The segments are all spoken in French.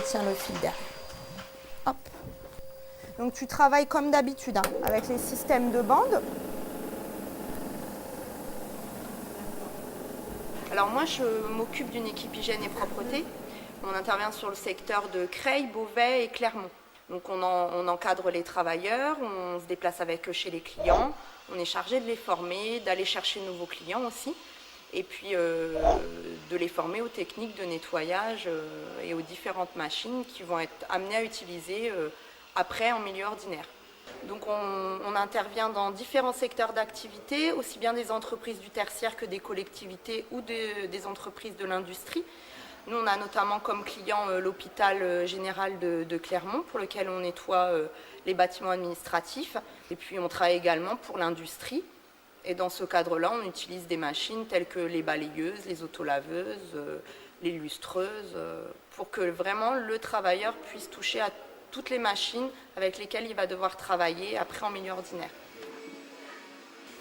Tiens le fil derrière. Hop. Donc tu travailles comme d'habitude avec les systèmes de bande. Alors moi je m'occupe d'une équipe hygiène et propreté. On intervient sur le secteur de Creil, Beauvais et Clermont. Donc on encadre les travailleurs, on se déplace avec eux chez les clients, on est chargé de les former, d'aller chercher de nouveaux clients aussi. Et puis de les former aux techniques de nettoyage et aux différentes machines qui vont être amenées à utiliser après en milieu ordinaire. Donc on intervient dans différents secteurs d'activité, aussi bien des entreprises du tertiaire que des collectivités ou des entreprises de l'industrie. Nous, on a notamment comme client l'hôpital général de Clermont, pour lequel on nettoie les bâtiments administratifs. Et puis on travaille également pour l'industrie. Et dans ce cadre-là, on utilise des machines telles que les balayeuses, les autolaveuses, les lustreuses, pour que vraiment le travailleur puisse toucher à toutes les machines avec lesquelles il va devoir travailler après en milieu ordinaire.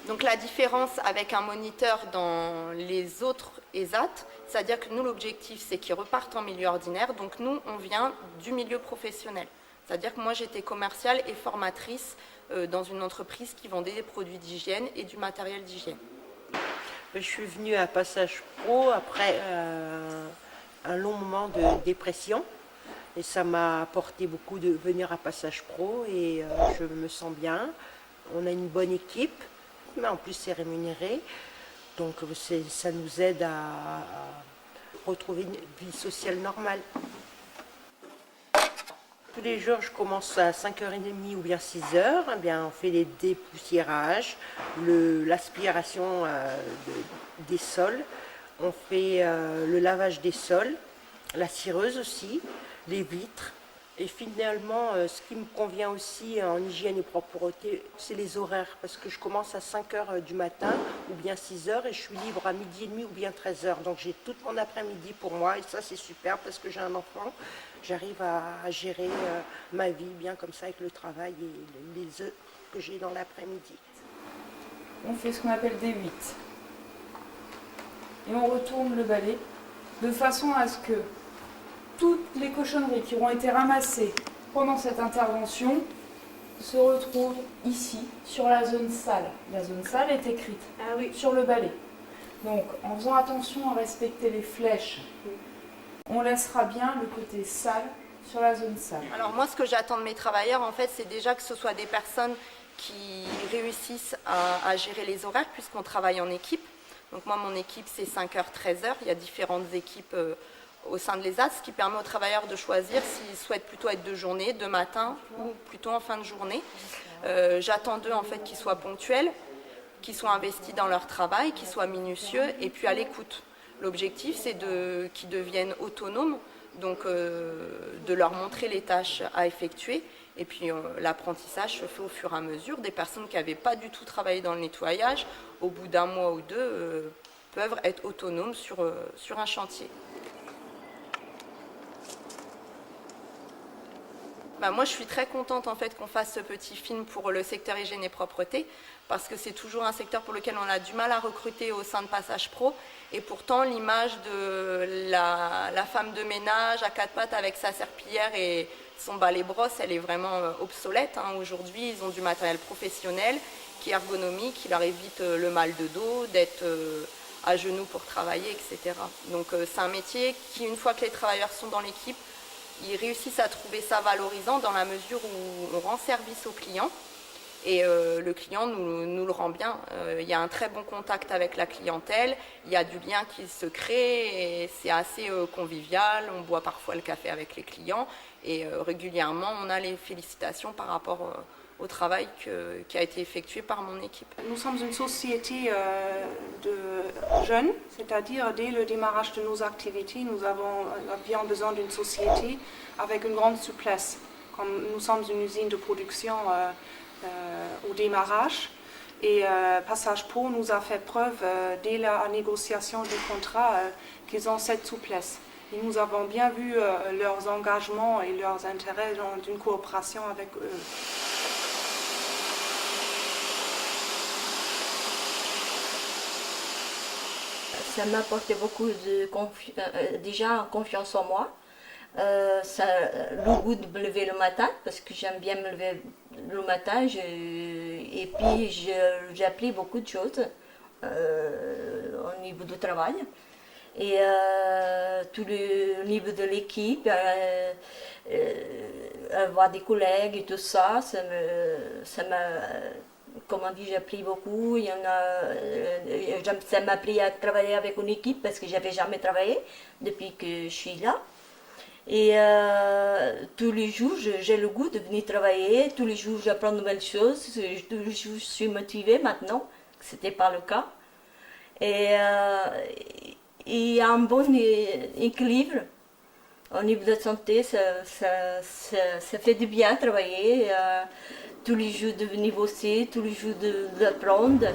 Donc la différence avec un moniteur dans les autres ESAT, c'est-à-dire que nous, l'objectif, c'est qu'ils repartent en milieu ordinaire. Donc nous, on vient du milieu professionnel. C'est-à-dire que moi, j'étais commerciale et formatrice dans une entreprise qui vendait des produits d'hygiène et du matériel d'hygiène. Je suis venue à Passage Pro après un long moment de dépression. Et ça m'a apporté beaucoup de venir à Passage Pro et je me sens bien. On a une bonne équipe, mais en plus c'est rémunéré. Donc ça nous aide à retrouver une vie sociale normale. Tous les jours, je commence à 5h30 ou bien 6h. Eh bien, on fait les dépoussiérages, l'aspiration des sols. On fait le lavage des sols, la cireuse aussi, les vitres. Et finalement, ce qui me convient aussi en hygiène et propreté, c'est les horaires. Parce que je commence à 5h du matin ou bien 6h et je suis libre à 12h30 ou bien 13h. Donc j'ai tout mon après-midi pour moi et ça c'est super parce que j'ai un enfant. J'arrive à gérer ma vie bien comme ça avec le travail et les œufs que j'ai dans l'après-midi. On fait ce qu'on appelle des 8. Et on retourne le balai de façon à ce que toutes les cochonneries qui auront été ramassées pendant cette intervention se retrouvent ici, sur la zone sale. La zone sale est écrite sur le balai. Donc, en faisant attention à respecter les flèches, on laissera bien le côté sale sur la zone sale. Alors moi, ce que j'attends de mes travailleurs, en fait, c'est déjà que ce soit des personnes qui réussissent à gérer les horaires, puisqu'on travaille en équipe. Donc moi, mon équipe, c'est 5h, 13h. Il y a différentes équipes au sein de l'ESAT, ce qui permet aux travailleurs de choisir s'ils souhaitent plutôt être de journée, de matin ou plutôt en fin de journée. J'attends d'eux en fait qu'ils soient ponctuels, qu'ils soient investis dans leur travail, qu'ils soient minutieux et puis à l'écoute. L'objectif, c'est qu'ils deviennent autonomes, donc de leur montrer les tâches à effectuer. Et puis l'apprentissage se fait au fur et à mesure. Des personnes qui n'avaient pas du tout travaillé dans le nettoyage, au bout d'un mois ou deux, peuvent être autonomes sur un chantier. Moi, je suis très contente en fait qu'on fasse ce petit film pour le secteur hygiène et propreté parce que c'est toujours un secteur pour lequel on a du mal à recruter au sein de Passage Pro et pourtant l'image de la femme de ménage à quatre pattes avec sa serpillière et son balai-brosse, elle est vraiment obsolète. Aujourd'hui, ils ont du matériel professionnel qui est ergonomique, qui leur évite le mal de dos, d'être à genoux pour travailler, etc. Donc c'est un métier qui, une fois que les travailleurs sont dans l'équipe, ils réussissent à trouver ça valorisant dans la mesure où on rend service au client et le client nous le rend bien. Il y a un très bon contact avec la clientèle, il y a du lien qui se crée et c'est assez convivial. On boit parfois le café avec les clients et régulièrement on a les félicitations par rapport au travail qui a été effectué par mon équipe. Nous sommes une société de jeunes, c'est-à-dire dès le démarrage de nos activités, nous avions besoin d'une société avec une grande souplesse. Comme nous sommes une usine de production au démarrage, et Passage Pau nous a fait preuve dès la négociation du contrat qu'ils ont cette souplesse. Et nous avons bien vu leurs engagements et leurs intérêts dans une coopération avec eux. Ça m'a apporté beaucoup de confiance en moi. Le goût de me lever le matin, parce que j'aime bien me lever le matin, et puis j'ai appris beaucoup de choses au niveau du travail. Et tout le niveau de l'équipe, avoir des collègues et tout ça, ça m'a, comment dire, j'ai appris beaucoup. Ça m'a appris à travailler avec une équipe parce que j'avais jamais travaillé depuis que je suis là. Et tous les jours, j'ai le goût de venir travailler. Tous les jours, j'apprends de nouvelles choses. Tous les jours, je suis motivée maintenant. Ce n'était pas le cas. Et il y a un bon équilibre au niveau de la santé. Ça fait du bien travailler. Tous les jours de venir bosser, tous les jours d'apprendre.